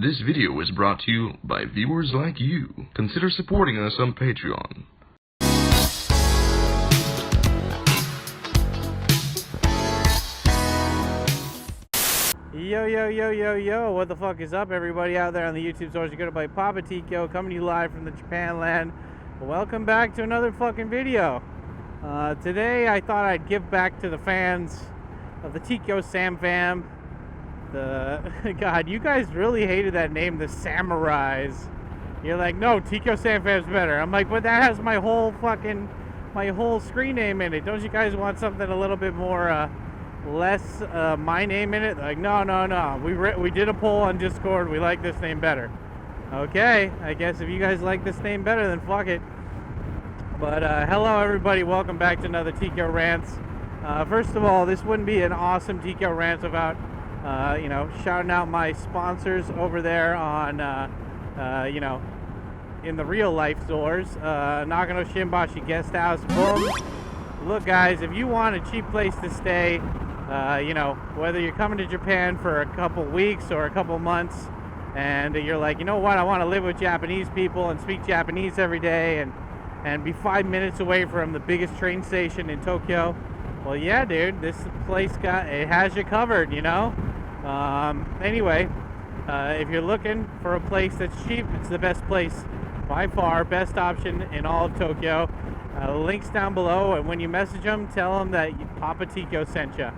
This video is brought to you by viewers like you. Consider supporting us on Patreon. Yo, what the fuck is up, everybody out there on the YouTube source? You're gonna play Papa Tikyo, coming to you live from the Japan land. Welcome back to another fucking video. Today I thought I'd give back to the fans of the Tikyo Sam fam. God, you guys really hated that name, the Samurais. You're like, no, Tikyo Sam fam's better. I'm like, but that has my whole screen name in it. Don't you guys want something a little bit more less my name in it? Like, no. We did a poll on Discord. We like this name better. Okay, I guess if you guys like this name better, then fuck it. But hello everybody, welcome back to another Tkyorants Rants. First of all, this wouldn't be an awesome Tkyorants Rants without shouting out my sponsors over there on in the real life stores. Nagano Shimbashi Guest House. Boom. Look guys, if you want a cheap place to stay, whether you're coming to Japan for a couple weeks or a couple months, and you're like, you know what, I want to live with Japanese people and speak Japanese every day and be 5 minutes away from the biggest train station in Tokyo. Well, yeah, dude, this place has you covered, you know. Anyway, if you're looking for a place that's cheap, it's the best place by far, best option in all of Tokyo. Links down below, and when you message them, tell them that Papa Tikyo sent you.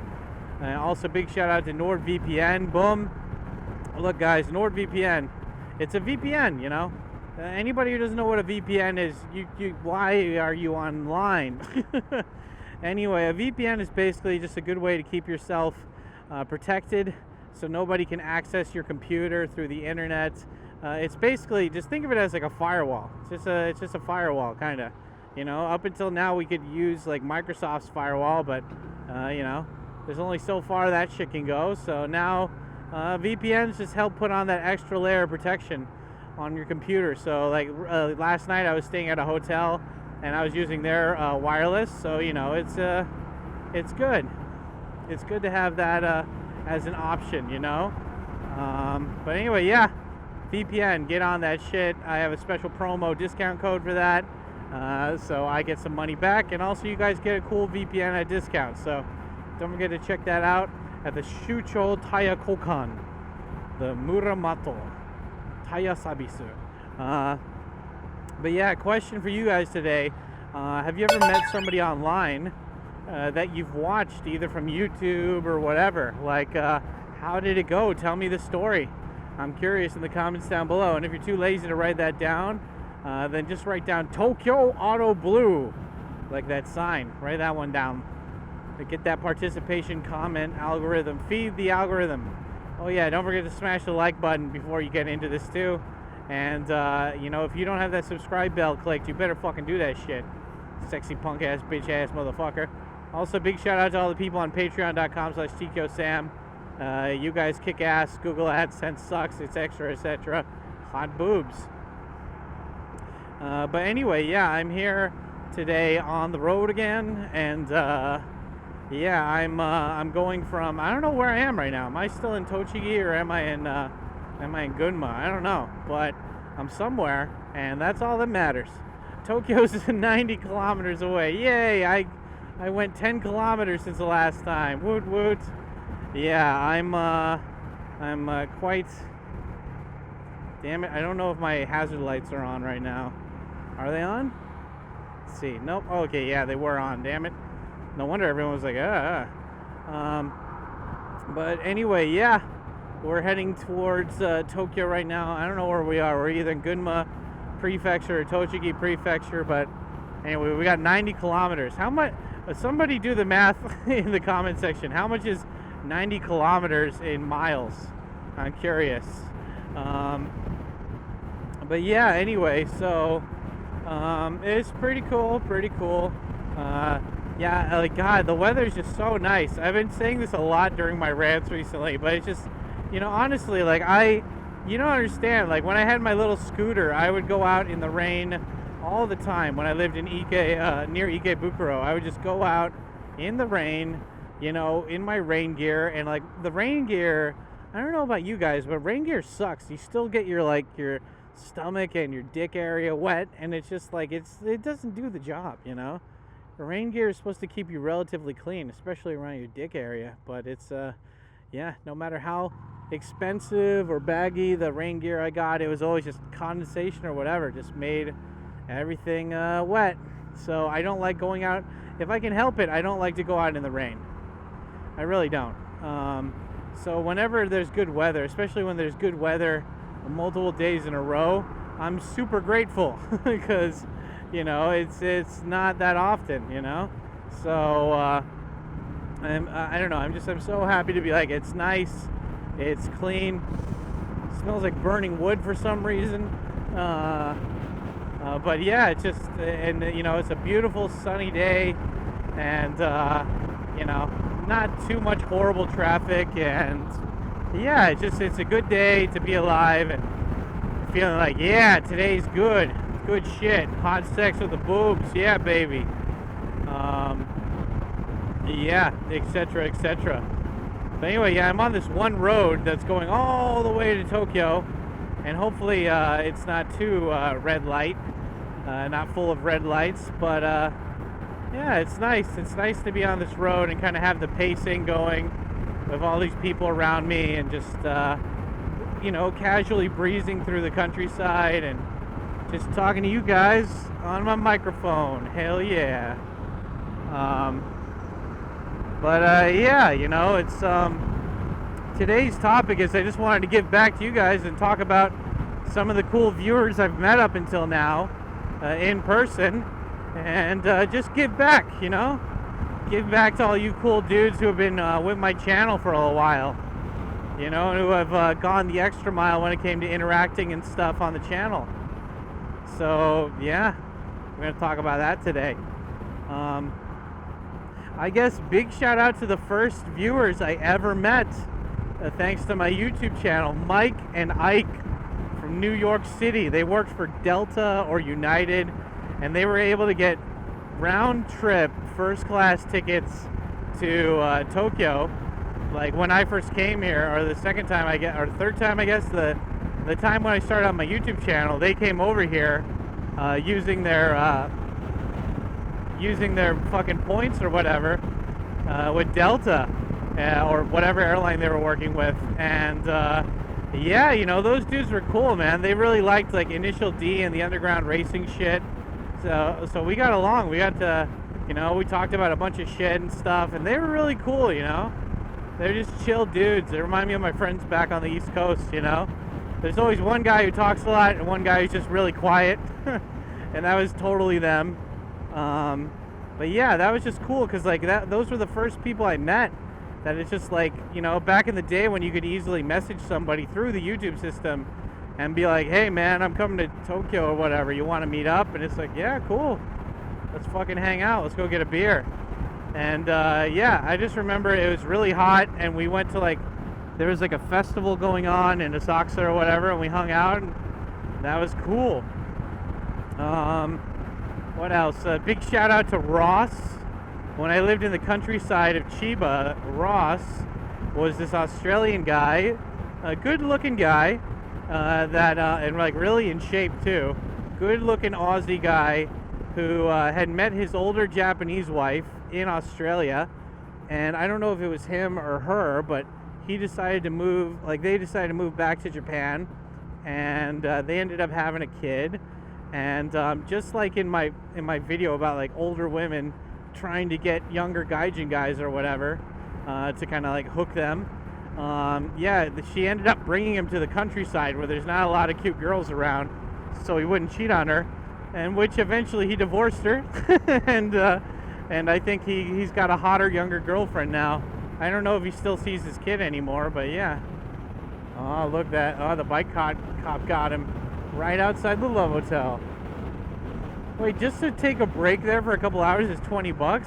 Also, big shout out to NordVPN. Boom. Look, guys, NordVPN. It's a VPN, you know. Anybody who doesn't know what a VPN is, why are you online? Anyway, a VPN is basically just a good way to keep yourself protected, so nobody can access your computer through the internet. It's basically, just think of it as like a firewall. It's just a firewall, kind of. You know, up until now we could use like Microsoft's firewall, but there's only so far that shit can go. So now VPNs just help put on that extra layer of protection on your computer. So like last night I was staying at a hotel and I was using their wireless, so it's good. It's good to have that as an option, you know. But anyway, yeah, VPN, get on that shit. I have a special promo discount code for that. So I get some money back, and also you guys get a cool VPN at discount. So don't forget to check that out at the Shucho Taya Kokan, the Muramato Taya Sabisu. But yeah, question for you guys today. Have you ever met somebody online that you've watched either from YouTube or whatever? Like, how did it go? Tell me the story. I'm curious in the comments down below. And if you're too lazy to write that down, then just write down Tokyo Auto Blue, like that sign. Write that one down. To get that participation comment algorithm. Feed the algorithm. Oh yeah, don't forget to smash the like button before you get into this too. And if you don't have that subscribe bell clicked, you better fucking do that shit. Sexy punk ass bitch ass motherfucker. Also, big shout out to all the people on patreon.com/TkyoSam. You guys kick ass. Google AdSense sucks, etc., etc. Hot boobs. But anyway, yeah, I'm here today on the road again, and yeah, I'm going from, I don't know where I am right now. Am I still in Tochigi or am I in Gunma? I don't know, but I'm somewhere, and that's all that matters. Tokyo's 90 kilometers away. Yay! I went 10 kilometers since the last time. Woot woot. Yeah, I'm quite. Damn it! I don't know if my hazard lights are on right now. Are they on? Let's see. Nope. Oh, okay, yeah, they were on. Damn it. No wonder everyone was like, But anyway, yeah, we're heading towards Tokyo right now. I don't know where we are. We're either in Gunma Prefecture or Tochigi Prefecture, but anyway, we got 90 kilometers. How much? Somebody do the math in the comment section. How much is 90 kilometers in miles? I'm curious. But yeah, anyway, so it's pretty cool. Yeah, like, God, the weather's just so nice. I've been saying this a lot during my rants recently, but it's just, honestly, like, you don't understand. Like, when I had my little scooter, I would go out in the rain all the time. When I lived in near Ikebukuro, I would just go out in the rain, in my rain gear. And, like, the rain gear I don't know about you guys, but rain gear sucks. You still get your like your stomach and your dick area wet, and it's just like it doesn't do the job, you know. The rain gear is supposed to keep you relatively clean, especially around your dick area, but it's yeah, no matter how expensive or baggy the rain gear I got, it was always just condensation or whatever, just made everything wet. So I don't like going out. If I can help it, I don't like to go out in the rain. I really don't. So whenever there's good weather, especially when there's good weather multiple days in a row, I'm super grateful because, you know, it's not that often, you know. So I don't know. I'm so happy to be like, it's nice, it's clean, it smells like burning wood for some reason. But yeah, it's just, and you know, it's a beautiful sunny day, and you know, not too much horrible traffic, and yeah, it's a good day to be alive and feeling like, yeah, today's good shit, hot sex with the boobs, yeah, baby, yeah, etc, etc. But anyway, yeah, I'm on this one road that's going all the way to Tokyo, and hopefully it's not too red light, not full of red lights, but yeah, it's nice. It's nice to be on this road and kind of have the pacing going with all these people around me, and just you know, casually breezing through the countryside and just talking to you guys on my microphone. Hell yeah. But yeah, you know, it's today's topic is I just wanted to give back to you guys and talk about some of the cool viewers I've met up until now in person, and just give back, you know, give back to all you cool dudes who have been with my channel for a while, you know, and who have gone the extra mile when it came to interacting and stuff on the channel. So yeah, we're gonna talk about that today. I guess big shout out to the first viewers I ever met, thanks to my YouTube channel, Mike and Ike from New York City. They worked for Delta or United, and they were able to get round trip first class tickets to Tokyo. Like when I first came here, or the second time or the third time, I guess, the time when I started on my YouTube channel, they came over here using their fucking points or whatever with Delta or whatever airline they were working with, and yeah, you know, those dudes were cool, man. They really liked like Initial D and the underground racing shit. So we got along. We got to, you know, we talked about a bunch of shit and stuff, and they were really cool, you know. They're just chill dudes. They remind me of my friends back on the East Coast, you know. There's always one guy who talks a lot and one guy who's just really quiet, and that was totally them. But yeah, that was just cool because like those were the first people I met. That it's just like, you know, back in the day when you could easily message somebody through the YouTube system and be like, hey man, I'm coming to Tokyo or whatever, you want to meet up? And it's like, yeah, cool, let's fucking hang out, let's go get a beer. And yeah, I just remember it was really hot, and we went to like, there was like a festival going on in Asakusa or whatever, and we hung out, and that was cool. What else? Big shout out to Ross. When I lived in the countryside of Chiba, Ross was this Australian guy, a good-looking guy, and like really in shape too. Good-looking Aussie guy who had met his older Japanese wife in Australia, and I don't know if it was him or her, but he decided to move. Like they decided to move back to Japan, and they ended up having a kid. And just like in my video about like older women trying to get younger gaijin guys or whatever to kind of like hook them, yeah, she ended up bringing him to the countryside where there's not a lot of cute girls around, so he wouldn't cheat on her, and which eventually he divorced her. And I think he's got a hotter younger girlfriend now. I don't know if he still sees his kid anymore, but yeah. Oh, look, the bike cop got him right outside the Love Hotel. Wait, just to take a break there for a couple hours is $20.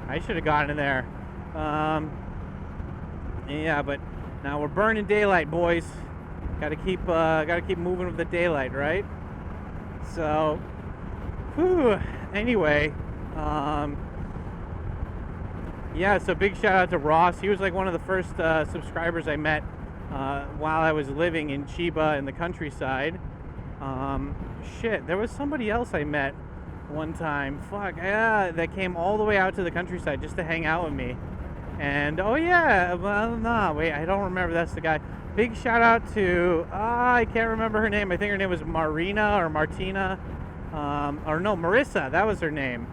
I should have gotten in there. Yeah, but now we're burning daylight, boys. Gotta keep moving with the daylight, right? So, whew. Anyway, yeah. So big shout out to Ross. He was like one of the first subscribers I met while I was living in Chiba in the countryside. Shit, there was somebody else I met one time. Fuck, yeah, that came all the way out to the countryside just to hang out with me. And oh yeah, well, nah, wait, I don't remember. That's the guy. Big shout out to I can't remember her name. I think her name was Marina or Martina, or no, Marissa. That was her name.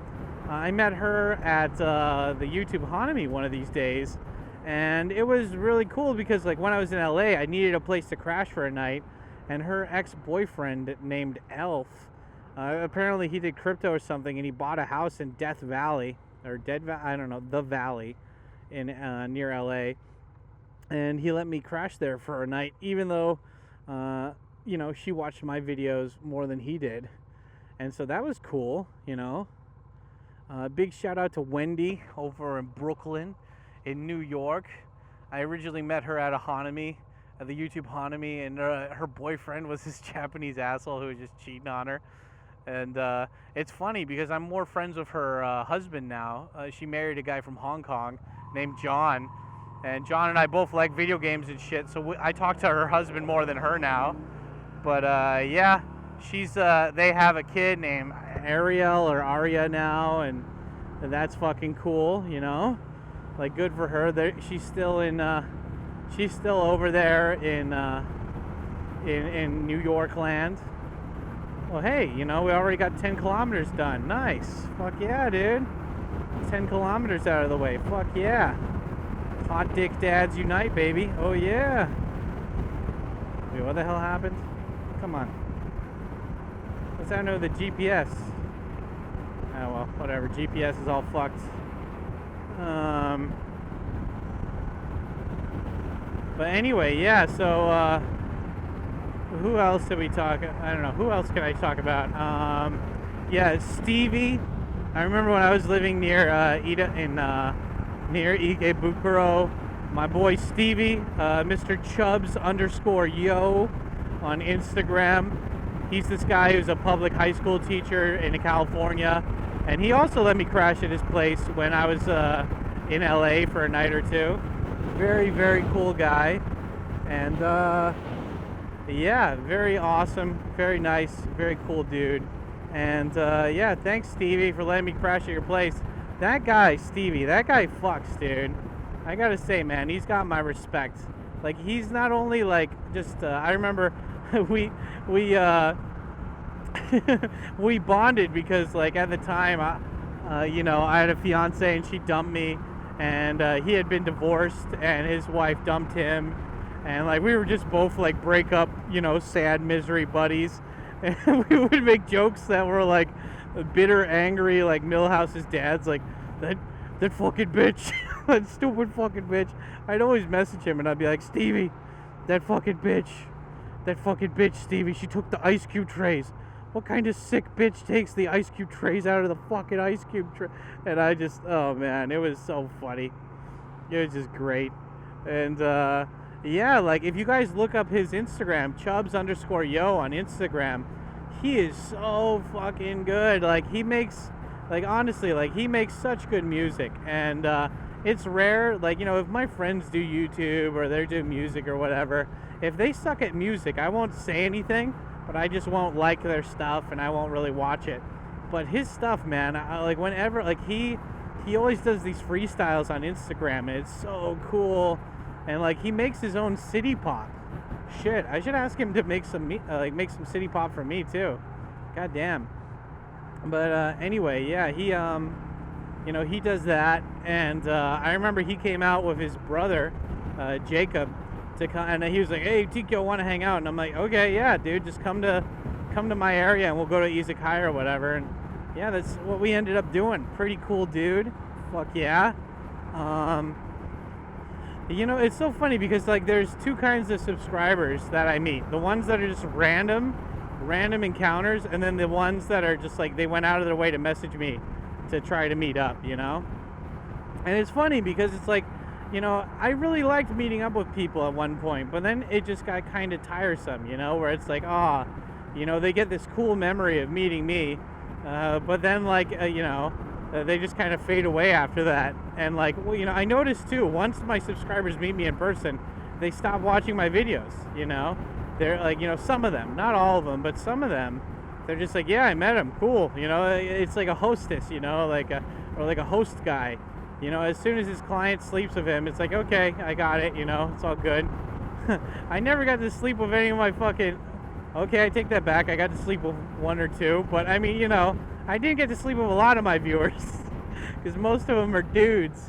I met her at the YouTube Hanami one of these days, and it was really cool because like when I was in LA, I needed a place to crash for a night, and her ex-boyfriend named Elf, apparently he did crypto or something, and he bought a house in Death Valley or Dead Valley, I don't know, the Valley in near LA, and he let me crash there for a night, even though you know, she watched my videos more than he did, and so that was cool, you know. Big shout out to Wendy over in Brooklyn in New York. I originally met her at a Hanami, at the YouTube Hanami, and her boyfriend was this Japanese asshole who was just cheating on her. And it's funny because I'm more friends with her husband now. She married a guy from Hong Kong named John, and John and I both like video games and shit, so I talk to her husband more than her now. But yeah, she's they have a kid named Ariel or Aria now, and that's fucking cool, you know. Like, good for her. She's still over there in New York land. Well, hey, you know, we already got 10 kilometers done. Nice. Fuck yeah, dude. 10 kilometers out of the way. Fuck yeah. Hot dick dads unite, baby. Oh yeah. Wait, what the hell happened? Come on. What's that? No, the GPS. Oh well, whatever. GPS is all fucked. But anyway, yeah, so who else did we talk? I don't know. Who else can I talk about? Yeah, Stevie. I remember when I was living near near Ikebukuro, my boy Stevie, Mr. Chubbs_yo on Instagram. He's this guy who's a public high school teacher in California, and he also let me crash at his place when I was in LA for a night or two. Very, very cool guy, and yeah, very awesome, very nice, very cool dude. And yeah, thanks Stevie for letting me crash at your place. That guy, Stevie, that guy fucks, dude. I gotta say, man, he's got my respect. Like, he's not only like just I remember we we bonded because like at the time you know, I had a fiance and she dumped me, and he had been divorced and his wife dumped him, and like we were just both like break up, you know, sad misery buddies, and we would make jokes that were like bitter, angry, like Millhouse's dad's like, that fucking bitch, that stupid fucking bitch. I'd always message him and I'd be like, Stevie, that fucking bitch, Stevie, she took the ice cube trays. What kind of sick bitch takes the ice cube trays out of the fucking ice cube tray? And I just, oh man, it was so funny. It was just great. And yeah, like if you guys look up his Instagram, Chubbs_yo on Instagram, he is so fucking good. Like he makes, like honestly, like he makes such good music. And it's rare, like, you know, if my friends do YouTube or they're doing music or whatever, if they suck at music, I won't say anything, but I just won't like their stuff and I won't really watch it. But his stuff, man, I like whenever, like he always does these freestyles on Instagram, and it's so cool. And like he makes his own city pop. Shit, I should ask him to make some make some city pop for me too. God damn. But anyway, yeah, he you know, he does that, and I remember he came out with his brother Jacob to come, and he was like, "Hey, Tikyo, want to hang out?" And I'm like, "Okay, yeah, dude, just come to my area, and we'll go to izakaya or whatever." And yeah, that's what we ended up doing. Pretty cool dude. Fuck yeah. You know, it's so funny because like there's two kinds of subscribers that I meet. The ones that are just random encounters, and then the ones that are just like they went out of their way to message me to try to meet up, you know? And it's funny because it's like, you know, I really liked meeting up with people at one point, but then it just got kind of tiresome, you know, where it's like, you know, they get this cool memory of meeting me, but then like, you know, they just kind of fade away after that. And like, well, you know, I noticed too, once my subscribers meet me in person, they stop watching my videos, you know? They're like, you know, some of them, not all of them, but some of them, they're just like, yeah, I met him, cool, you know? It's like a hostess, you know, or like a host guy, you know? As soon as his client sleeps with him, it's like, okay, I got it, you know, it's all good. I never got to sleep with any of my fucking, okay, I take that back, I got to sleep with one or two, but I mean, you know, I didn't get to sleep with a lot of my viewers, because most of them are dudes,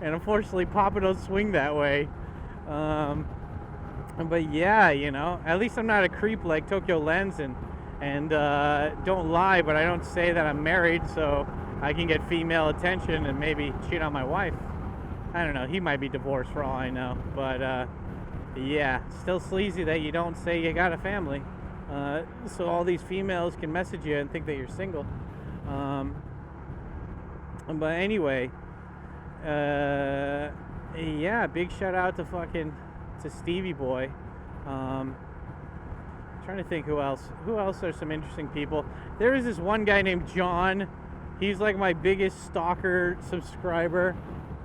and unfortunately Papa don't swing that way. But yeah, you know, at least I'm not a creep like Tokyo Lens, and don't lie, but I don't say that I'm married so I can get female attention and maybe cheat on my wife. I don't know, he might be divorced for all I know, but yeah, still sleazy that you don't say you got a family, so all these females can message you and think that you're single. But anyway, yeah, big shout out to Stevie Boy. Trying to think who else are some interesting people. There is this one guy named John. He's like my biggest stalker subscriber,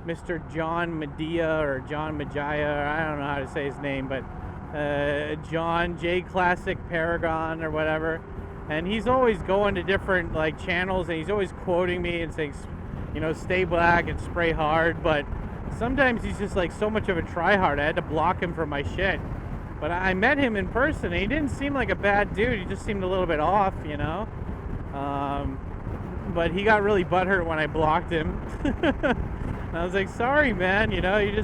Mr. John Medea or John Majaya, I don't know how to say his name, but John J Classic Paragon or whatever. And he's always going to different like channels, and he's always quoting me and saying, you know, stay black and spray hard, but sometimes he's just like so much of a tryhard. I had to block him from my shit. But I met him in person, and he didn't seem like a bad dude. He just seemed a little bit off, you know. But he got really butthurt when I blocked him. And I was like, sorry, man. You know, you're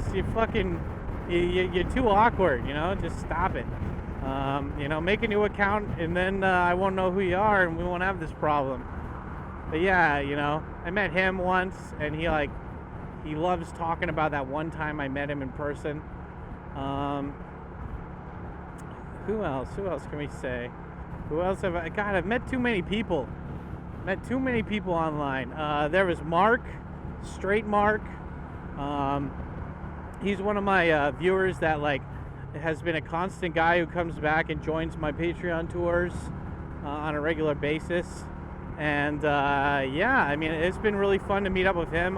too awkward. You know, just stop it. You know, make a new account, and then I won't know who you are, and we won't have this problem. But yeah, you know, I met him once, and he loves talking about that one time I met him in person. Who else can we say? Who else have I? God, I've met too many people. Met too many people online. There was Mark, Straight Mark. He's one of my viewers that like has been a constant guy who comes back and joins my Patreon tours on a regular basis. And yeah, I mean, it's been really fun to meet up with him.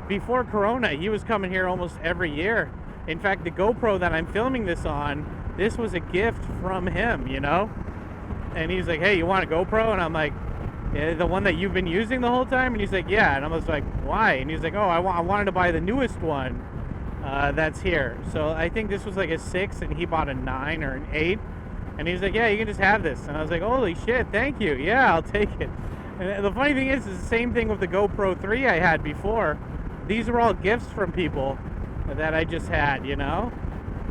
Before Corona, he was coming here almost every year. In fact, the GoPro that I'm filming this on, this was a gift from him, you know? And he's like, hey, you want a GoPro? And I'm like, yeah, the one that you've been using the whole time? And he's like, yeah. And I was like, why? And he's like, oh, I wanted to buy the newest one that's here. So I think this was like a 6, and he bought a 9 or an 8. And he's like, yeah, you can just have this. And I was like, holy shit, thank you. Yeah, I'll take it. And the funny thing is, it's the same thing with the GoPro 3 I had before. These were all gifts from people that I just had, you know?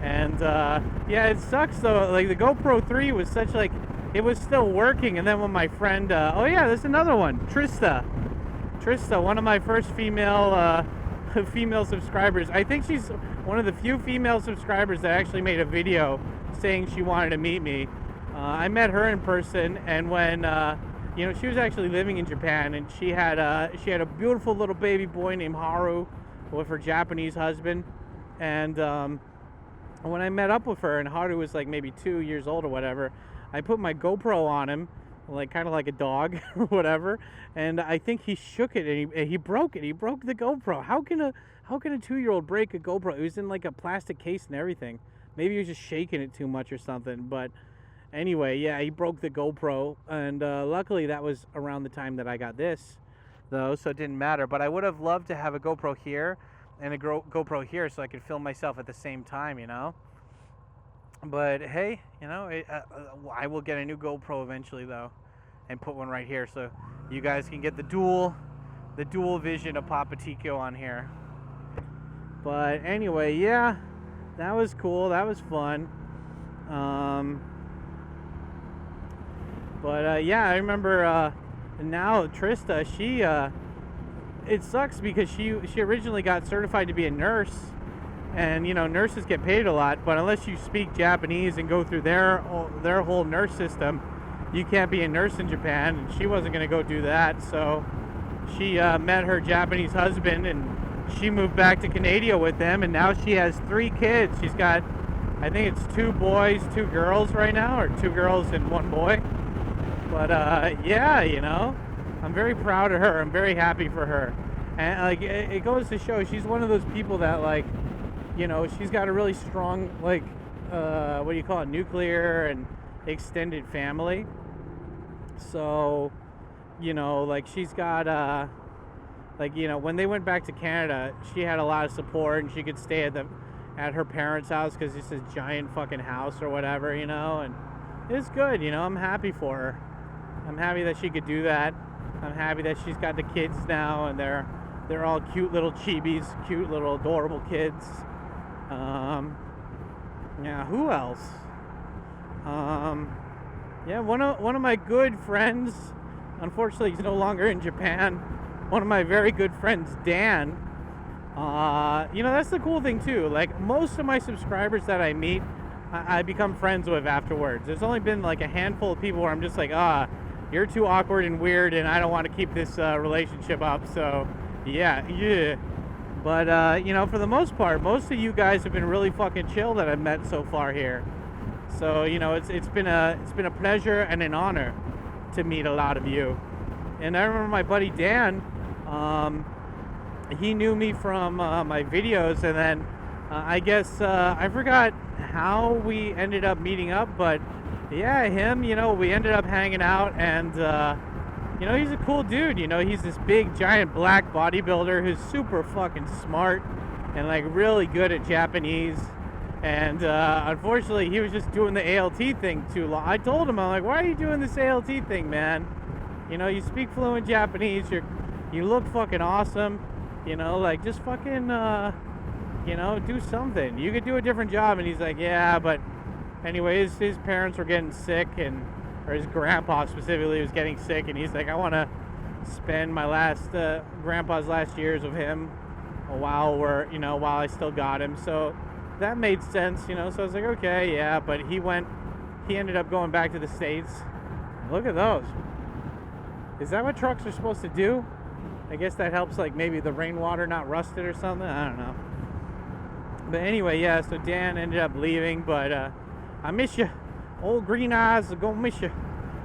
And yeah, it sucks though. Like the GoPro 3 was such like, it was still working. And then when my friend, oh yeah, there's another one, Trista, one of my first female subscribers. I think she's one of the few female subscribers that actually made a video saying she wanted to meet me. I met her in person, and when you know, she was actually living in Japan, and she had a beautiful little baby boy named Haru with her Japanese husband. And when I met up with her, and Haru was like maybe 2 years old or whatever, I put my GoPro on him, like kind of like a dog or whatever, and I think he shook it, and he broke it. He broke the GoPro. How can a 2-year-old break a GoPro? It was in like a plastic case and everything. Maybe he was just shaking it too much or something. But anyway, yeah, he broke the GoPro, and luckily that was around the time that I got this, though, so it didn't matter. But I would have loved to have a GoPro here and a GoPro here so I could film myself at the same time, you know. But hey, you know, I will get a new GoPro eventually though, and put one right here so you guys can get the dual vision of Papa Tico on here. But anyway, yeah, that was cool. That was fun. But yeah, I remember now Trista, she it sucks because she originally got certified to be a nurse, and you know, nurses get paid a lot, but unless you speak Japanese and go through their whole nurse system, you can't be a nurse in Japan, and she wasn't going to go do that. So she met her Japanese husband, and she moved back to Canada with them, and now she has 3 kids. She's got, I think it's 2 boys, 2 girls right now, or 2 girls and 1 boy. But yeah, you know, I'm very proud of her. I'm very happy for her. And like, it goes to show she's one of those people that, like, you know, she's got a really strong, like, what do you call it, nuclear and extended family. So, you know, like, she's got, like, you know, when they went back to Canada, she had a lot of support, and she could stay at her parents' house because it's this giant fucking house or whatever, you know, and it's good, you know. I'm happy for her. I'm happy that she could do that. I'm happy that she's got the kids now, and they're all cute little chibis, cute little adorable kids. Yeah, who else? Yeah, one of my good friends, unfortunately he's no longer in Japan. One of my very good friends, Dan. You know, that's the cool thing too. Like, most of my subscribers that I meet, I become friends with afterwards. There's only been like a handful of people where I'm just like, you're too awkward and weird, and I don't want to keep this relationship up. So, yeah. But you know, for the most part, most of you guys have been really fucking chill that I've met so far here. So, you know, it's been a pleasure and an honor to meet a lot of you. And I remember my buddy Dan. He knew me from my videos, and then I guess I forgot how we ended up meeting up, but yeah, him, you know, we ended up hanging out, and you know, he's a cool dude. You know, he's this big giant black bodybuilder who's super fucking smart and like really good at Japanese. And unfortunately, he was just doing the ALT thing too long. I told him, I'm like, why are you doing this ALT thing, man? You know, you speak fluent Japanese, you look fucking awesome, you know, like, just fucking, you know, do something. You could do a different job. And he's like, yeah, but anyways, his parents were getting sick, or his grandpa specifically was getting sick, and he's like, I want to spend my grandpa's last years with him while I still got him. So that made sense, you know. So I was like, okay, yeah, but he ended up going back to the States. Look at those. Is that what trucks are supposed to do? I guess that helps, like, maybe the rainwater not rust it or something. I don't know. But anyway, yeah, so Dan ended up leaving, but I miss you. Old Green Eyes, gonna miss you.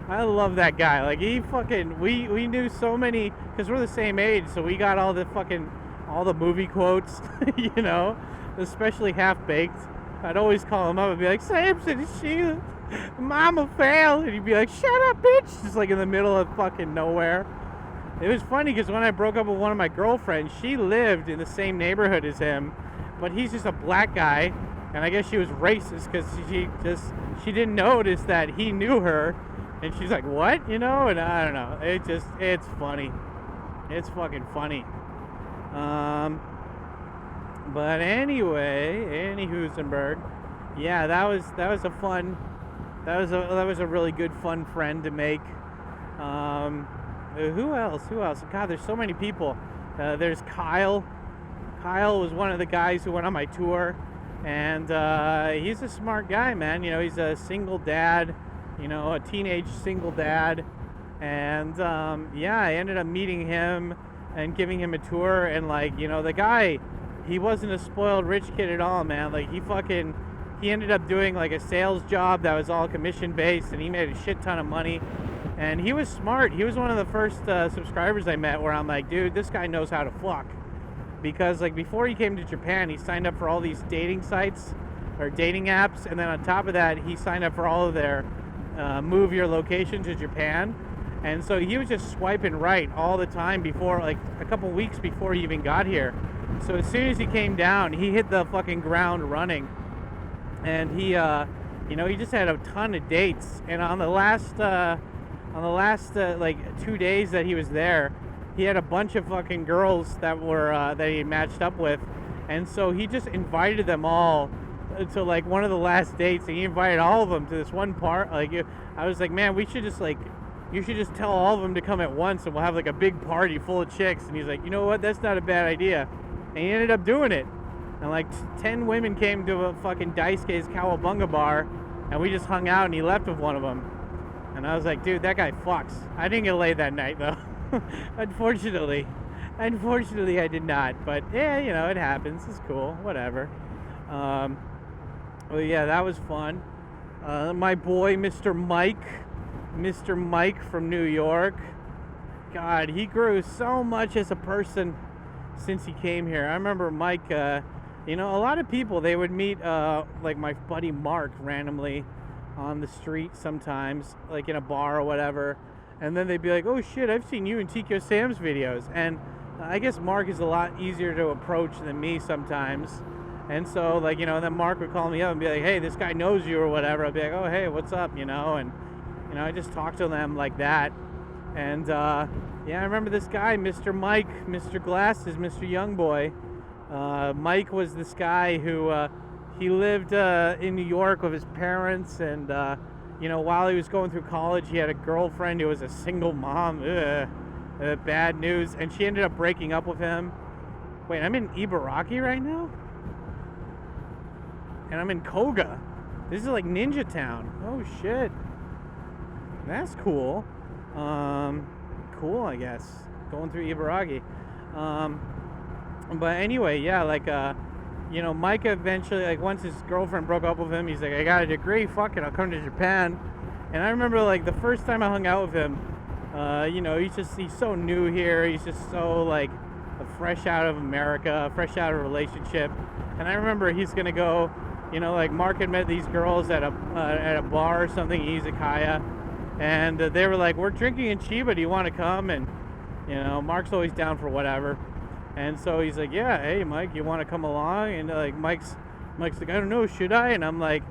I love that guy. Like, he fucking, we knew so many, because we're the same age, so we got all the movie quotes, you know, especially Half-Baked. I'd always call him up and be like, Samson and Sheila, Mama failed, and he'd be like, shut up, bitch, just like in the middle of fucking nowhere. It was funny because when I broke up with one of my girlfriends, she lived in the same neighborhood as him, but he's just a black guy, and I guess she was racist because she didn't notice that he knew her, and she's like, what, you know? And I don't know, it's funny. It's fucking funny. But anyway, Annie Husenberg, yeah, that was a really good fun friend to make. Who else? God, there's so many people. There's Kyle. Kyle was one of the guys who went on my tour, and he's a smart guy, man. You know, he's a single dad, you know, a teenage single dad, and yeah, I ended up meeting him and giving him a tour, and like, you know, the guy, he wasn't a spoiled rich kid at all, man. Like, he ended up doing like a sales job that was all commission based, and he made a shit ton of money. And he was smart. He was one of the first subscribers I met where I'm like, dude, this guy knows how to fuck. Because like before he came to Japan, he signed up for all these dating sites or dating apps, and then on top of that, he signed up for all of their move your location to Japan. And so he was just swiping right all the time before, like a couple weeks before he even got here. So as soon as he came down, he hit the fucking ground running. And he, you know, he just had a ton of dates. And on the last like 2 days that he was there, he had a bunch of fucking girls that he matched up with, and so he just invited them all to like one of the last dates, and he invited all of them to this one part. Like, I was like, man, you should just tell all of them to come at once, and we'll have like a big party full of chicks. And he's like, you know what, that's not a bad idea. And he ended up doing it, and like 10 women came to a fucking Daisuke's Cowabunga bar, and we just hung out, and he left with one of them. And I was like, dude, that guy fucks. I didn't get laid that night, though. Unfortunately, I did not. But, yeah, you know, it happens. It's cool. Whatever. Well, yeah, that was fun. My boy, Mr. Mike from New York. God, he grew so much as a person since he came here. I remember Mike, You know, a lot of people, they would meet, like my buddy Mark randomly on the street sometimes, like in a bar or whatever, and then they'd be like, oh shit, I've seen you in TQ Sam's videos. And I guess Mark is a lot easier to approach than me sometimes. And so, like, you know, then Mark would call me up and be like, hey, this guy knows you or whatever. I'd be like, oh, hey, what's up, you know? And, you know, I just talk to them like that. And, yeah, I remember this guy, Mr. Mike, Mr. Glasses, Mr. Youngboy. Mike was this guy who, he lived in New York with his parents. And, you know, while he was going through college, he had a girlfriend who was a single mom. Bad news. And she ended up breaking up with him. Wait, I'm in Ibaraki right now? And I'm in Koga. This is like Ninja Town. Oh shit. That's cool. Cool, I guess. Going through Ibaraki. But anyway, yeah, like, you know, Mike eventually, like, once his girlfriend broke up with him, he's like, I got a degree, fuck it, I'll come to Japan. And I remember, like, the first time I hung out with him, you know, he's so new here. He's just so, like, fresh out of America, fresh out of a relationship. And I remember he's gonna go, you know, like, Mark had met these girls at a bar or something, Izakaya, and they were like, we're drinking in Chiba, do you want to come? And, you know, Mark's always down for whatever. And so he's like, yeah, hey, Mike, you want to come along? And, like, Mike's like, I don't know, should I? And I'm like,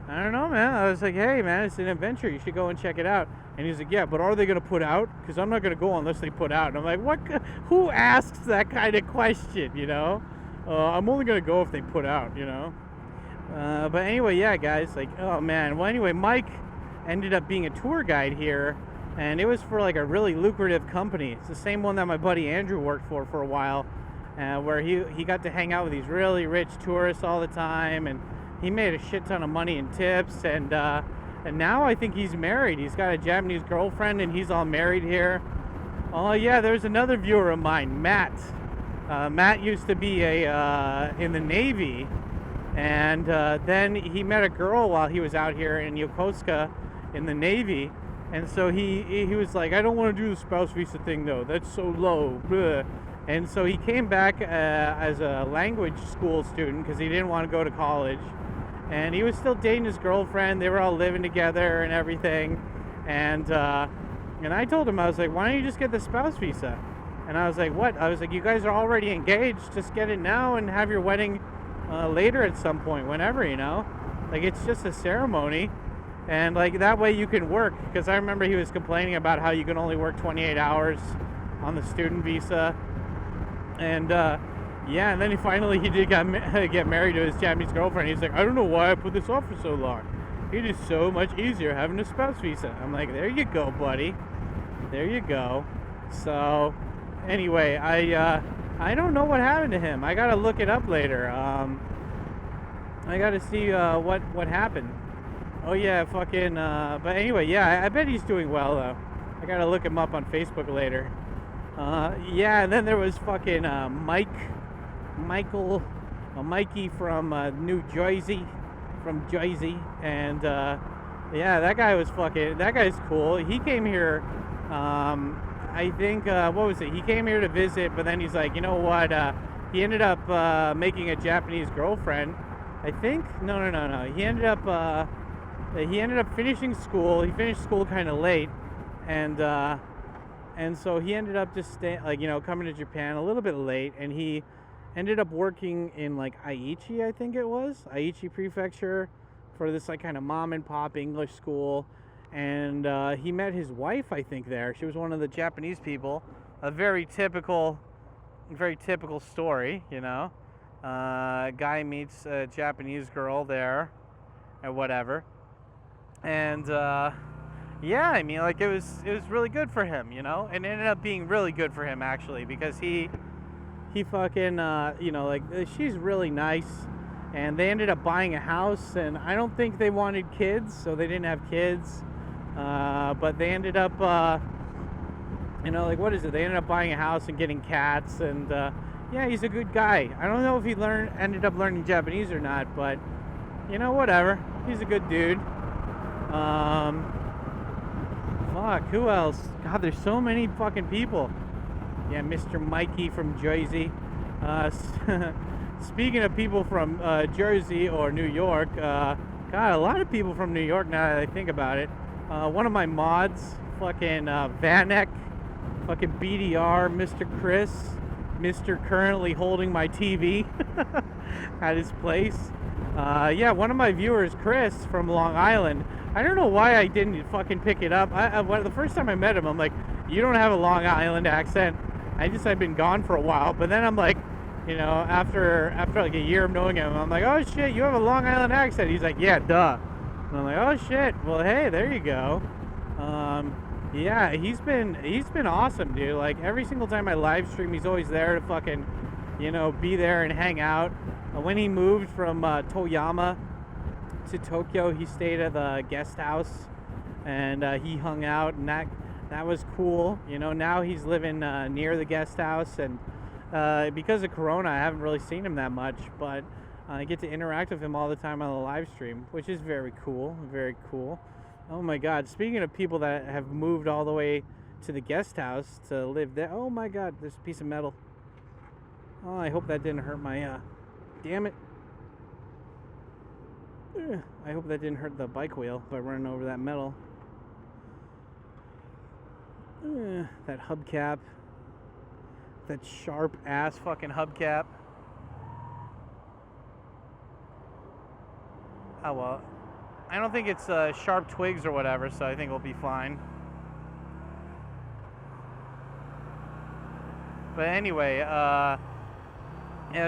I don't know, man. I was like, hey, man, it's an adventure. You should go and check it out. And he's like, yeah, but are they going to put out? Because I'm not going to go unless they put out. And I'm like, what? Who asks that kind of question, you know? I'm only going to go if they put out, you know? But anyway, yeah, guys, like, oh, man. Well, anyway, Mike ended up being a tour guide here. And it was for, like, a really lucrative company. It's the same one that my buddy Andrew worked for a while. Where he got to hang out with these really rich tourists all the time. And he made a shit ton of money in tips. And now I think he's married. He's got a Japanese girlfriend, and he's all married here. Oh, yeah, there's another viewer of mine, Matt. Matt used to be in the Navy, and then he met a girl while he was out here in Yokosuka in the Navy, and so he was like, I don't want to do the spouse visa thing, though. That's so low. Blah. And so he came back as a language school student because he didn't want to go to college. And he was still dating his girlfriend. They were all living together and everything. And I told him, I was like, why don't you just get the spouse visa? And I was like, what? I was like, you guys are already engaged. Just get it now and have your wedding later at some point, whenever, you know? Like, it's just a ceremony. And, like, that way you can work. Because I remember he was complaining about how you can only work 28 hours on the student visa. And, yeah, and then he did get married to his Japanese girlfriend. He's like, I don't know why I put this off for so long. It is so much easier having a spouse visa. I'm like, there you go, buddy. There you go. So, anyway, I don't know what happened to him. I gotta look it up later. I gotta see what happened. Oh yeah, fucking. But anyway, yeah, I bet he's doing well though. I gotta look him up on Facebook later. Yeah, and then there was fucking Mikey from New Jersey, and yeah, that guy's cool. He came here, I think, what was it? He came here to visit, but then he's like, you know what? He ended up making a Japanese girlfriend, I think. No. He ended up finishing school. He finished school kind of late, and so he ended up just coming to Japan a little bit late, and he ended up working in like Aichi, I think it was, Aichi Prefecture, for this like kind of mom and pop English school. And he met his wife, I think, there. She was one of the Japanese people. A very typical story, you know. Guy meets a Japanese girl there, or whatever. And yeah, I mean, like, it was really good for him, you know. And it ended up being really good for him, actually, because he fucking, you know, like, she's really nice. And they ended up buying a house, and I don't think they wanted kids, so they didn't have kids. But they ended up, you know, like, what is it? They ended up buying a house and getting cats, and yeah, he's a good guy. I don't know if he ended up learning Japanese or not, but, you know, whatever. He's a good dude. Fuck, who else? God, there's so many fucking people. Yeah, Mr. Mikey from Jersey. speaking of people from Jersey or New York, God, a lot of people from New York now that I think about it. One of my mods, fucking Vanek, fucking BDR, Mr. Chris, Mr. currently holding my TV at his place. Yeah, one of my viewers, Chris from Long Island. I don't know why I didn't fucking pick it up. The first time I met him, I'm like, you don't have a Long Island accent. I've been gone for a while, but then I'm like, you know, after like a year of knowing him, I'm like, oh shit, you have a Long Island accent. He's like, yeah, duh. And I'm like, oh shit. Well, hey, there you go. Yeah, he's been awesome, dude. Like every single time I live stream, he's always there to fucking, you know, be there and hang out. When he moved from Toyama to Tokyo, he stayed at the guest house and he hung out, and that was cool. You know, now he's living near the guest house, and because of Corona, I haven't really seen him that much, but I get to interact with him all the time on the live stream, which is very cool, very cool. Oh my God, speaking of people that have moved all the way to the guest house to live there, oh my God, there's a piece of metal. Oh, I hope that didn't hurt my, damn it. I hope that didn't hurt the bike wheel by running over that metal. That hubcap. That sharp ass fucking hubcap. Oh well. I don't think it's sharp twigs or whatever, so I think we'll be fine. But anyway, yeah,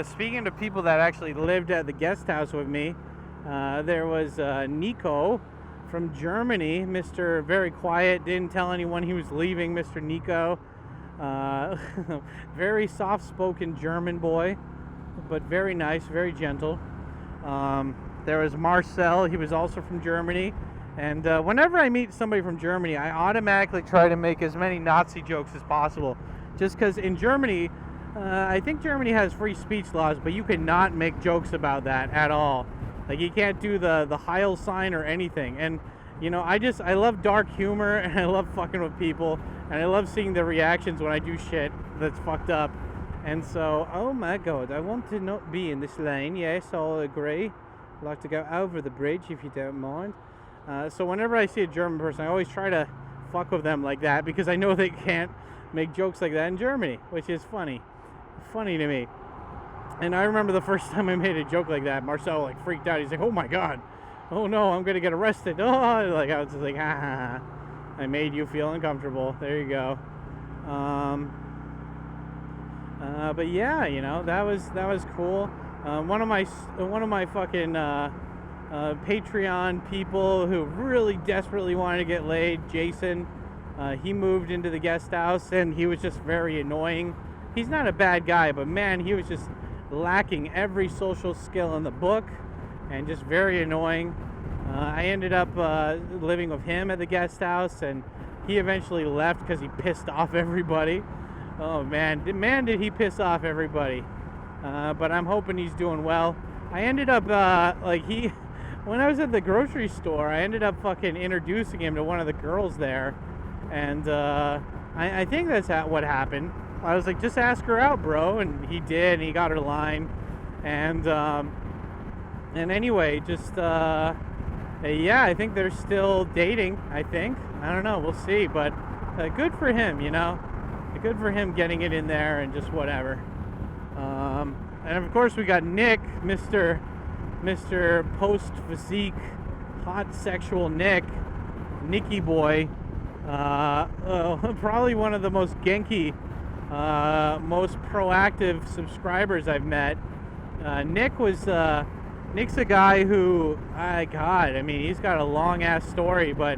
speaking to people that actually lived at the guest house with me, there was Nico from Germany, Mr. Very Quiet, didn't tell anyone he was leaving, Mr. Nico. Very soft-spoken German boy, but very nice, very gentle. There was Marcel, he was also from Germany. And whenever I meet somebody from Germany, I automatically try to make as many Nazi jokes as possible. Just because in Germany, I think Germany has free speech laws, but you cannot make jokes about that at all. Like, you can't do the Heil sign or anything. And, you know, I love dark humor, and I love fucking with people, and I love seeing the reactions when I do shit that's fucked up. And so, oh my God, I want to not be in this lane. Yes, I'll agree. I'd like to go over the bridge, if you don't mind. So whenever I see a German person, I always try to fuck with them like that, because I know they can't make jokes like that in Germany, which is funny. Funny to me. And I remember the first time I made a joke like that, Marcel like freaked out. He's like, oh my God, oh no, I'm gonna get arrested. Oh, like I was just like, ha ha ha. I made you feel uncomfortable. There you go. But yeah, you know, that was cool. One of my fucking Patreon people who really desperately wanted to get laid, Jason, he moved into the guest house, and he was just very annoying. He's not a bad guy, but man, he was just lacking every social skill in the book, and just very annoying. I ended up living with him at the guest house, and he eventually left because he pissed off everybody. Oh man, did he piss off everybody. But I'm hoping he's doing well. I ended up, when I was at the grocery store, I ended up fucking introducing him to one of the girls there. And I think that's what happened. I was like, just ask her out, bro. And he did, and he got her line. And anyway, just, yeah, I think they're still dating, I think. I don't know, we'll see. But good for him, you know. Good for him getting it in there and just whatever. And of course we got Nick, Mr. Post-Physique, hot sexual Nicky boy. Probably one of the most Genki, most proactive subscribers I've met. Nick's a guy who, God, I mean, he's got a long ass story, but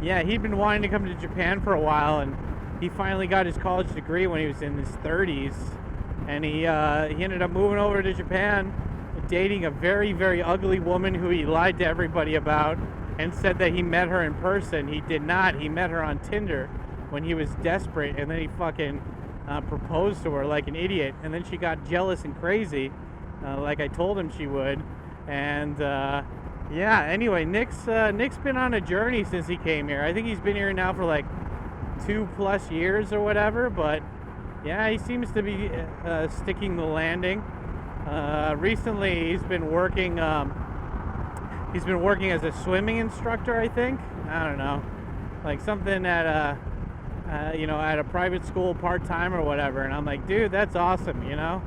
yeah, he'd been wanting to come to Japan for a while, and he finally got his college degree when he was in his 30s, and he ended up moving over to Japan, dating a very, very ugly woman who he lied to everybody about and said that he met her in person. He did not. He met her on Tinder when he was desperate, and then he fucking proposed to her like an idiot, and then she got jealous and crazy, like I told him she would. And yeah, anyway, Nick's been on a journey since he came here. I think he's been here now for like 2+ years or whatever, but yeah, he seems to be sticking the landing. Recently, he's been working as a swimming instructor, I think. I don't know, like something at a at a private school part-time or whatever. And I'm like, dude, that's awesome, you know,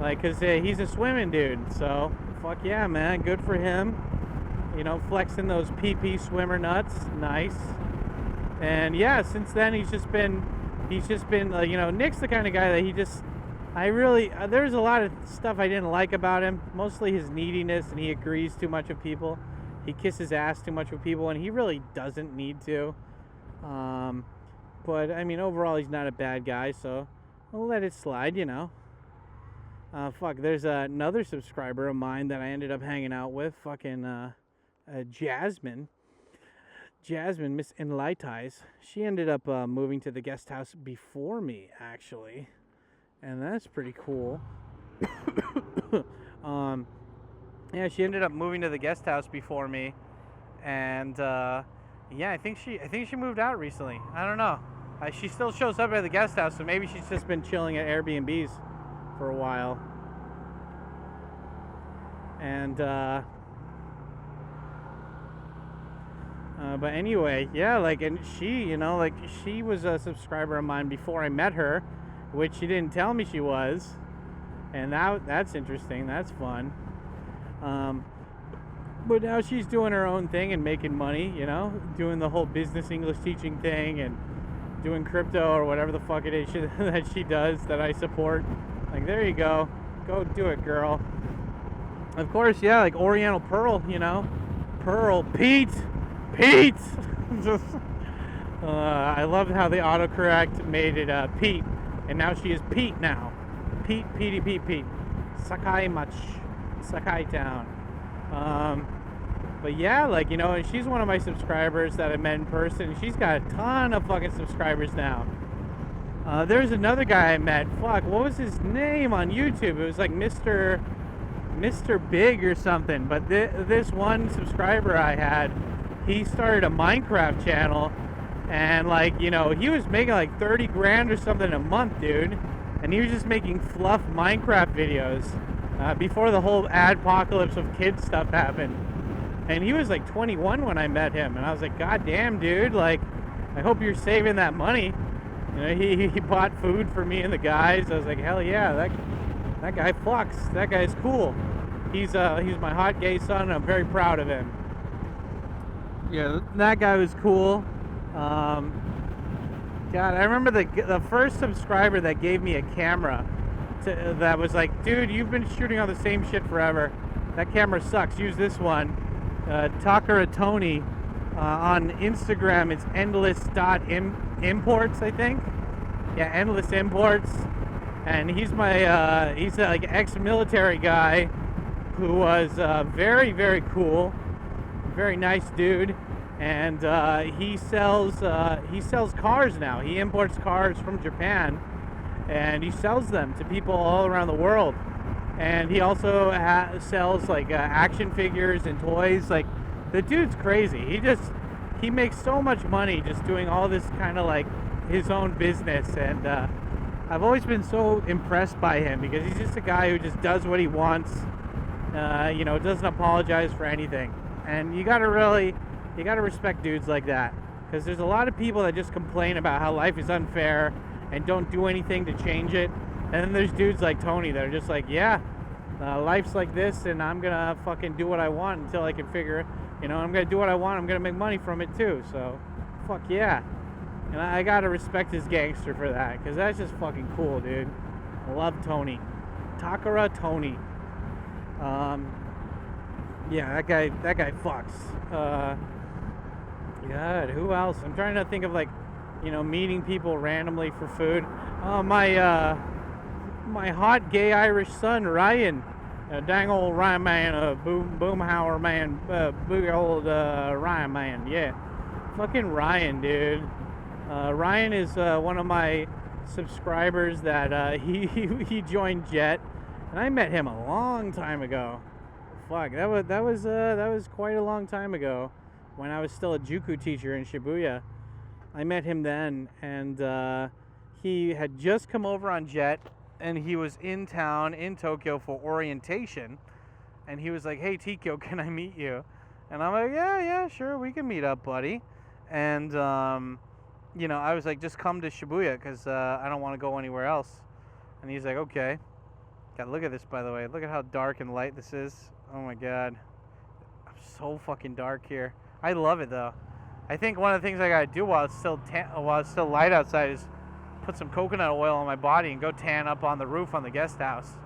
like, cause he's a swimming dude. So fuck yeah, man, good for him. You know, flexing those PP swimmer nuts, nice. And yeah, since then he's just been you know, Nick's the kind of guy that there's a lot of stuff I didn't like about him, mostly his neediness, and he agrees too much with people. He kisses ass too much with people, and he really doesn't need to. But I mean, overall, he's not a bad guy, so I'll let it slide, you know. Fuck, there's another subscriber of mine that I ended up hanging out with, fucking Jasmine, Miss Enlightize. She ended up moving to the guest house before me, actually. And that's pretty cool. Yeah, she ended up moving to the guest house before me, and yeah, I think she moved out recently. I don't know. She still shows up at the guest house, so maybe she's just been chilling at Airbnbs for a while. And but anyway, yeah, like, and she, you know, like, she was a subscriber of mine before I met her, which she didn't tell me she was, and that's interesting. That's fun. But now she's doing her own thing and making money, you know, doing the whole business English teaching thing and doing crypto or whatever the fuck it is that she does that I support. Like, there you go do it, girl. Of course, yeah, like Oriental Pearl, you know, Pete. I love how the autocorrect made it Pete. And now she is Pete now. Pete. Sakai Town. But yeah, like, you know, and she's one of my subscribers that I met in person. She's got a ton of fucking subscribers now. There's another guy I met. Fuck, what was his name on YouTube? It was like Mr. Big or something. But this one subscriber I had, he started a Minecraft channel. And, like, you know, he was making like 30 grand or something a month, dude. And he was just making fluff Minecraft videos before the whole adpocalypse of kids stuff happened. And he was like 21 when I met him. And I was like, God damn, dude, like, I hope you're saving that money. You know, he bought food for me and the guys. I was like, hell yeah, that guy flux. That guy's cool. He's my hot gay son, and I'm very proud of him. Yeah, that guy was cool. God, I remember the first subscriber that gave me a camera that was like, dude, you've been shooting on the same shit forever. That camera sucks. Use this one. Tony on Instagram. It's endless.imports, I think. Yeah, Endless Imports. And he's he's like ex-military guy who was very, very cool, very nice dude. And he sells cars now. He imports cars from Japan, and he sells them to people all around the world. And he also sells like action figures and toys. Like, the dude's crazy. He makes so much money just doing all this kind of like his own business. And I've always been so impressed by him because he's just a guy who just does what he wants. You know, doesn't apologize for anything. And you gotta respect dudes like that, because there's a lot of people that just complain about how life is unfair and don't do anything to change it. And then there's dudes like Tony that are just like, yeah, life's like this, and I'm gonna fucking do what I want until I can figure it. You know, I'm gonna do what I want. I'm gonna make money from it too. So, fuck yeah. And I gotta respect his gangster for that, because that's just fucking cool, dude. I love Tony. Takara Tony. Yeah, that guy fucks. God, who else? I'm trying to think of, like, you know, meeting people randomly for food. My hot gay Irish son, Ryan. Dang old Ryan man, Boomhauer man, big old Ryan man, yeah. Fucking Ryan, dude. Ryan is one of my subscribers that he joined Jet, and I met him a long time ago. Fuck, that was quite a long time ago, when I was still a Juku teacher in Shibuya. I met him then, and he had just come over on Jet, and he was in town in Tokyo for orientation, and he was like, "Hey Tikyo, can I meet you?" And I'm like, "Yeah, sure, we can meet up, buddy." And you know, I was like, "Just come to Shibuya, because I don't want to go anywhere else." And he's like, "Okay." God, look at this, by the way. Look at how dark and light this is. Oh my god, I'm so fucking dark here. I love it though. I think one of the things I gotta do while it's still light outside is put some coconut oil on my body and go tan up on the roof on the guest house.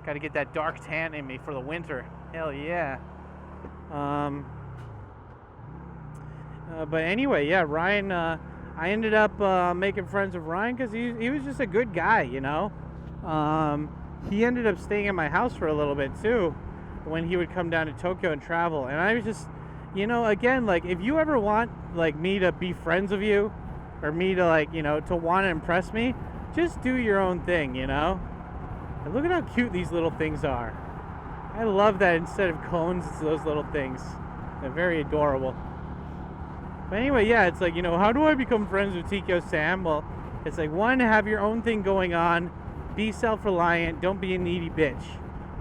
Gotta get that dark tan in me for the winter. Hell yeah. But anyway, yeah, Ryan, I ended up making friends with Ryan because he was just a good guy, you know. He ended up staying at my house for a little bit too when he would come down to Tokyo and travel. And I was just, you know, again, like, if you ever want, like, me to be friends with you, or me to, like, you know, to want to impress me, just do your own thing, you know? And look at how cute these little things are. I love that instead of cones, it's those little things. They're very adorable. But anyway, yeah, it's like, you know, how do I become friends with Tikyo Sam? Well, it's like, one, have your own thing going on, be self-reliant, don't be a needy bitch.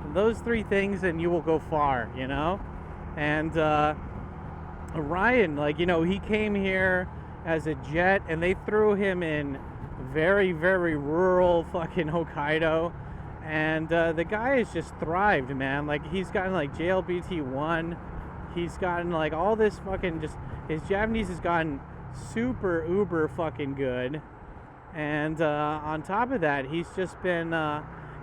And those three things, and you will go far, you know? And Ryan, like, you know, he came here as a jet, and they threw him in very, very rural fucking Hokkaido, and the guy has just thrived, man. Like, he's gotten like JLBT1, he's gotten like all this fucking, just his Japanese has gotten super uber fucking good, and on top of that, he's just been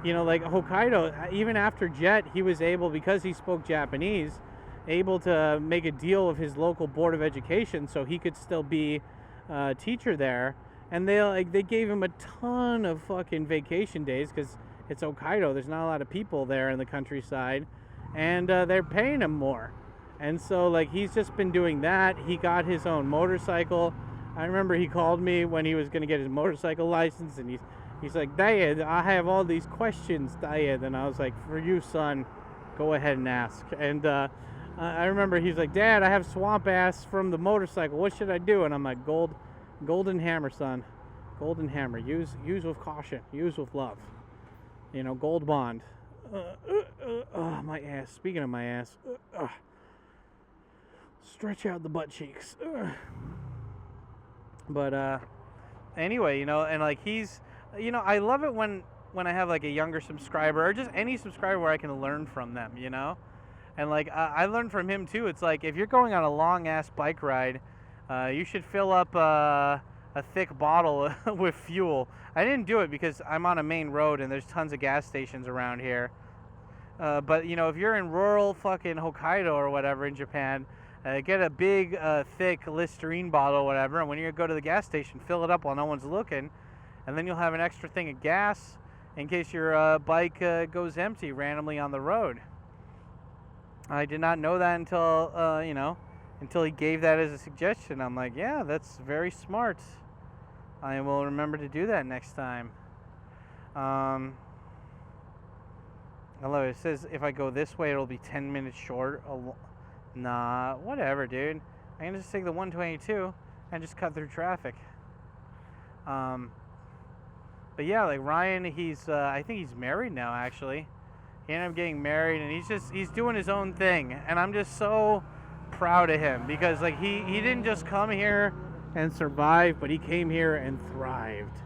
you know, like Hokkaido, even after jet, he was able, because he spoke Japanese, able to make a deal with his local board of education so he could still be a teacher there. And they gave him a ton of fucking vacation days because it's Hokkaido, there's not a lot of people there in the countryside, and they're paying him more. And so, like, he's just been doing that. He got his own motorcycle. I remember he called me when he was going to get his motorcycle license, and he's like, "Dad, I have all these questions, Dad." And I was like, "For you, son, go ahead and ask." And I remember he's like, "Dad, I have swamp ass from the motorcycle. What should I do?" And I'm like, golden hammer, son. Golden hammer. Use with caution. Use with love. You know, gold bond. My ass. Speaking of my ass. Stretch out the butt cheeks. But anyway, you know, and like he's, you know, I love it when I have like a younger subscriber, or just any subscriber where I can learn from them, you know. And like I learned from him too. It's like, if you're going on a long ass bike ride, you should fill up a thick bottle with fuel. I didn't do it because I'm on a main road and there's tons of gas stations around here. But you know, if you're in rural fucking Hokkaido or whatever in Japan, get a big thick Listerine bottle or whatever, and when you go to the gas station, fill it up while no one's looking, and then you'll have an extra thing of gas in case your bike goes empty randomly on the road. I did not know that until you know, until he gave that as a suggestion. I'm like, yeah, that's very smart. I will remember to do that next time. I love it. It says if I go this way, it'll be 10 minutes short. Nah, whatever, dude. I can just take the 122 and just cut through traffic. But yeah, like Ryan, he's I think he's married now, actually. He ended up getting married, and he's doing his own thing, and I'm just so proud of him, because like he didn't just come here and survive, but he came here and thrived.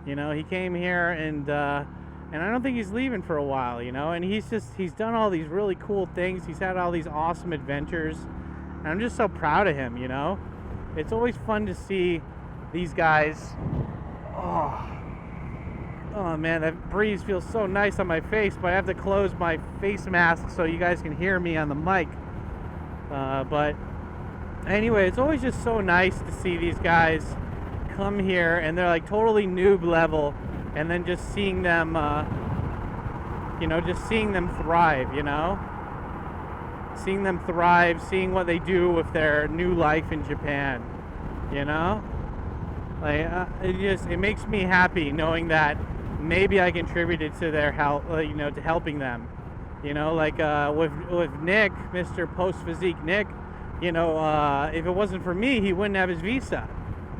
You know, he came here and I don't think he's leaving for a while, you know, and he's done all these really cool things. He's had all these awesome adventures, and I'm just so proud of him, you know. It's always fun to see these guys. Oh man, that breeze feels so nice on my face, but I have to close my face mask so you guys can hear me on the mic. But anyway, it's always just so nice to see these guys come here, and they're like totally noob level, and then just seeing them, you know, just seeing them thrive, you know? Seeing them thrive, seeing what they do with their new life in Japan, you know? Like, it makes me happy knowing that maybe I contributed to their help, you know, to helping them. You know, like with Nick, Mr. Post Physique Nick, you know, if it wasn't for me, he wouldn't have his visa,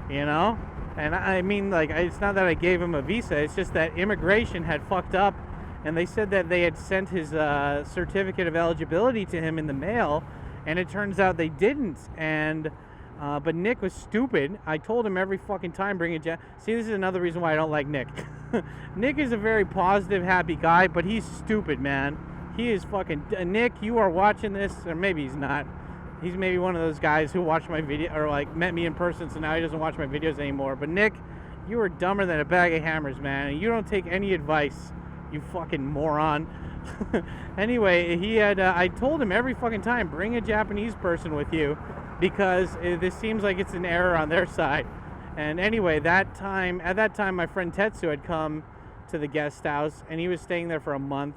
you know? And I mean, like, it's not that I gave him a visa, it's just that immigration had fucked up, and they said that they had sent his certificate of eligibility to him in the mail, and it turns out they didn't. And but Nick was stupid. I told him every fucking time, bring a See, this is another reason why I don't like Nick. Nick is a very positive, happy guy, but he's stupid, man. He is fucking... Nick, you are watching this, or maybe he's not. He's maybe one of those guys who watched my video, or like met me in person, so now he doesn't watch my videos anymore. But Nick, you are dumber than a bag of hammers, man. And you don't take any advice, you fucking moron. Anyway, he had... I told him every fucking time, bring a Japanese person with you, because this seems like it's an error on their side. And anyway, at that time, my friend Tetsu had come to the guest house, and he was staying there for a month.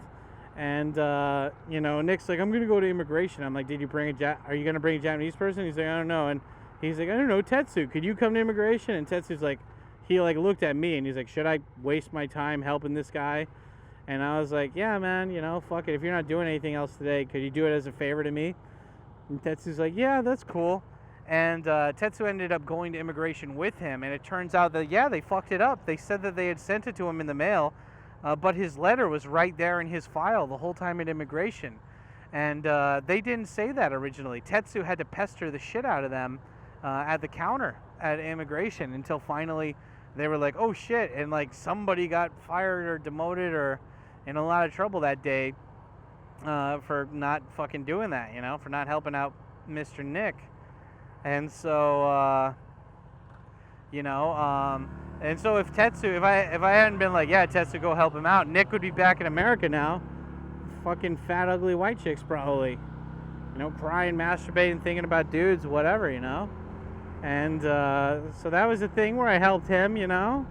And you know, Nick's like, I'm gonna go to immigration. I'm like, did you bring are you gonna bring a Japanese person? He's like, I don't know. And he's like, I don't know, Tetsu, could you come to immigration? And Tetsu's like, he like looked at me and he's like, should I waste my time helping this guy? And I was like, yeah, man, you know, fuck it. If you're not doing anything else today, could you do it as a favor to me? And Tetsu's like, yeah, that's cool. And Tetsu ended up going to immigration with him, and it turns out that, yeah, they fucked it up. They said that they had sent it to him in the mail, but his letter was right there in his file the whole time at immigration. And they didn't say that originally. Tetsu had to pester the shit out of them at the counter at immigration until finally they were like, oh shit, and like somebody got fired or demoted or in a lot of trouble that day for not fucking doing that, you know, for not helping out Mr. Nick. And so, you know, and so if Tetsu, if I hadn't been like, yeah, Tetsu, go help him out, Nick would be back in America now, fucking fat, ugly white chicks probably, you know, crying, masturbating, thinking about dudes, whatever, you know. And so that was the thing where I helped him, you know,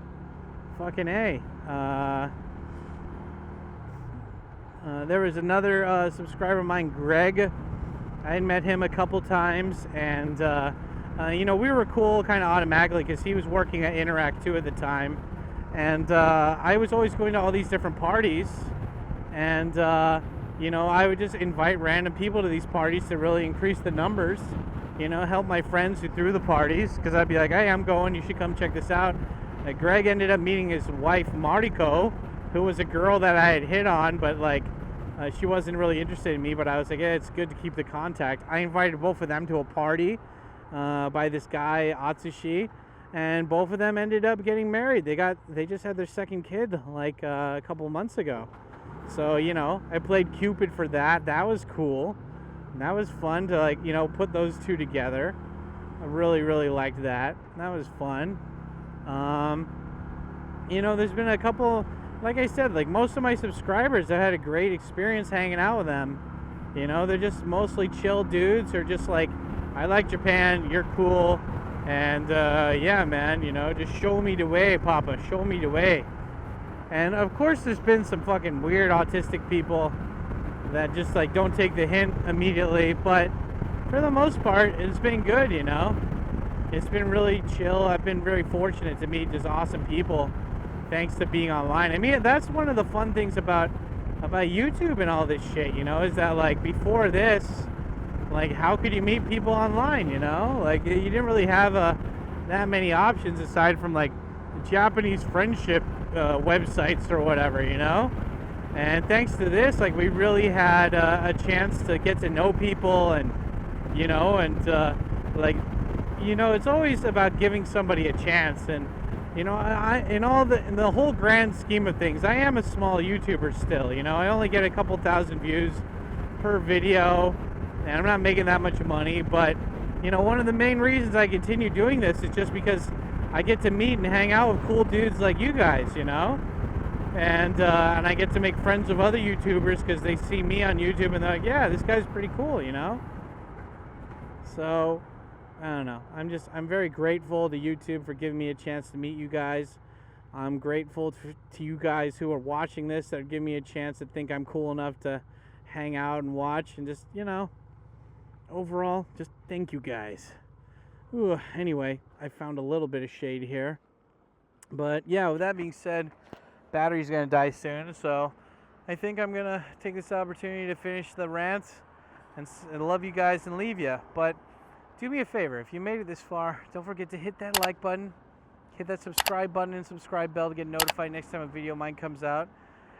fucking A. There was another subscriber of mine, Greg. I had met him a couple times, and you know, we were cool kind of automatically because he was working at Interact 2 at the time, and I was always going to all these different parties, and you know, I would just invite random people to these parties to really increase the numbers, you know, help my friends who threw the parties, because I'd be like, hey, I'm going, you should come check this out. Greg ended up meeting his wife, Mariko, who was a girl that I had hit on, but like, she wasn't really interested in me, but I was like, yeah, it's good to keep the contact. I invited both of them to a party by this guy, Atsushi, and both of them ended up getting married. They just had their second kid like a couple months ago. So, you know, I played Cupid for that. That was cool. And that was fun to, like, you know, put those two together. I really, really liked that. That was fun. You know, there's been a couple... Like I said, like most of my subscribers, I've had a great experience hanging out with them. You know, they're just mostly chill dudes, or just like, I like Japan, you're cool, and yeah, man, you know, just show me the way, Papa, show me the way. And of course, there's been some fucking weird autistic people that just like don't take the hint immediately, but for the most part, it's been good, you know. It's been really chill. I've been very fortunate to meet just awesome people, thanks to being online. I mean, that's one of the fun things about YouTube and all this shit, you know, is that like before this, like how could you meet people online, you know? Like you didn't really have that many options aside from like Japanese friendship websites or whatever, you know? And thanks to this, like we really had a chance to get to know people, and you know, and like, you know, it's always about giving somebody a chance. And you know, in the whole grand scheme of things, I am a small YouTuber still, you know. I only get a couple thousand views per video, and I'm not making that much money, but, you know, one of the main reasons I continue doing this is just because I get to meet and hang out with cool dudes like you guys, you know. And I get to make friends with other YouTubers because they see me on YouTube and they're like, yeah, this guy's pretty cool, you know. So... I don't know. I'm very grateful to YouTube for giving me a chance to meet you guys. I'm grateful to you guys who are watching this that are giving me a chance to think I'm cool enough to hang out and watch, and just, you know, overall, just thank you guys. Ooh, anyway, I found a little bit of shade here. But yeah, with that being said, battery's going to die soon, so I think I'm going to take this opportunity to finish the rant and love you guys and leave you. But do me a favor, if you made it this far, don't forget to hit that like button, hit that subscribe button and subscribe bell to get notified next time a video of mine comes out.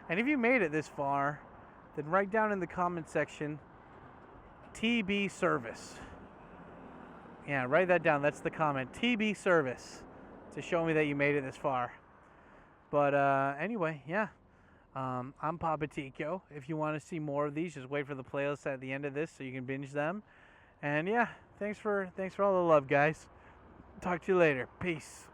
And if you made it this far, then write down in the comment section, TB service. Yeah, write that down. That's the comment. TB service to show me that you made it this far. But anyway, yeah. I'm Papa Tico. If you want to see more of these, just wait for the playlist at the end of this so you can binge them. And yeah, thanks for all the love, guys. Talk to you later. Peace.